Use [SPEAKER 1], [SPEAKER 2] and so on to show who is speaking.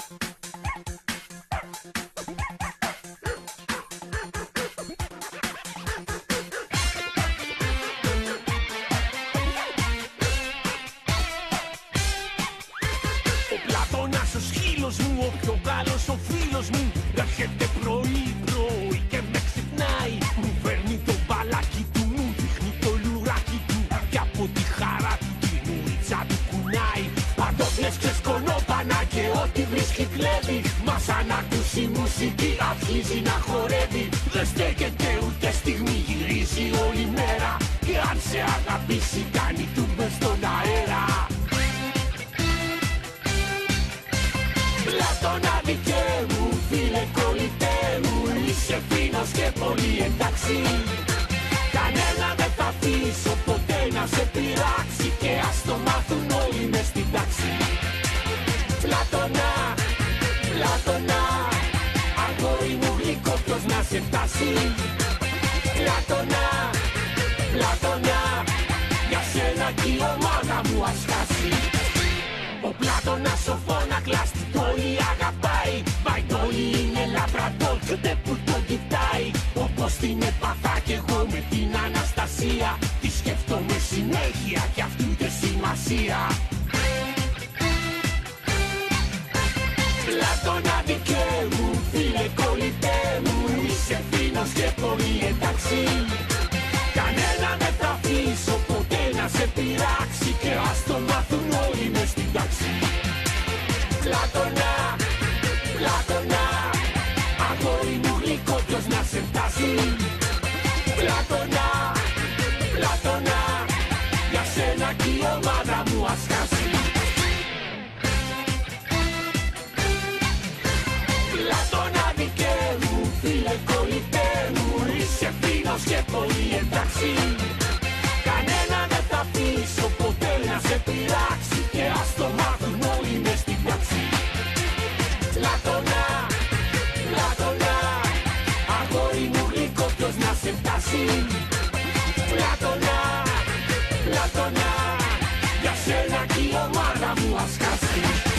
[SPEAKER 1] Ο Πλάτωνας ο σκύλος μου, ο πιο Γάλλος ο φίλος μου, έρχεται πρωί-πρωί και με ξυπνάει. Μου φέρνει το μπαλάκι του, μου δείχνει το λουράκι του και από τη χαρά του την ουρίτσα του κουνάει. Παντόφλες ξεσκονόπανα και ό,τι βρίσκει κλέβει, μα σαν ακούσει μουσική αρχίζει να χορεύει. Δεν στέκεται ούτε στιγμή, γυρίζει όλη μέρα και αν σε αγαπήσει κάνει τούμπες στον αέρα. Πλάτωνα δικέ μου, φίλε κολλητέ μου, είσαι φίνος και πολύ εντάξει. Κανένα δεν θα αφήσω ποτέ να σε πειράξει και ας το μάθουν όλοι μες στην τάξη. Πλάτωνα, Πλάτωνα, αγόρι μου γλυκό ποιος να σε φτάσει. Πλάτωνα, Πλάτωνα, για σένα κι η ομάδα μου ας χάσει. Ο Πλάτωνας ο φώνακλας την Τόλη αγαπάει. Μα η Τόλη είναι λαμπραντόρ και ούτε που τον κοιτάει. Όπως την έπαθα κι εγώ με την Αναστασία, τη σκέφτομαι συνέχεια κι αυτή ούτε σημασία. Πλάτωνα δικέ μου, φίλε κολλητέ μου, είσαι φίνος και πολύ εντάξει. Κανένα δεν θα αφήσω ποτέ να σε πειράξει και ας το μάθουν όλοι μες στην τάξη. Πλάτωνα, Πλάτωνα, αγόρι μου γλυκό ποιος να σε φτάσει. Πλάτωνα, Πλάτωνα, για σένα κι η ομάδα μου ας χάσει. Πλάτωνα δικέ μου, φίλε κολλητέ μου, είσαι φίνος και πολύ εντάξει. Κανένα δεν θα αφήσω ποτέ να σε πειράξει και ας το μάθουν όλοι μες στην τάξη. Πλάτωνα, Πλάτωνα, αγόρι μου γλυκό ποιος να σε φτάσει. Πλάτωνα, Πλάτωνα, για σένα κι η ομάδα μου ας χάσει.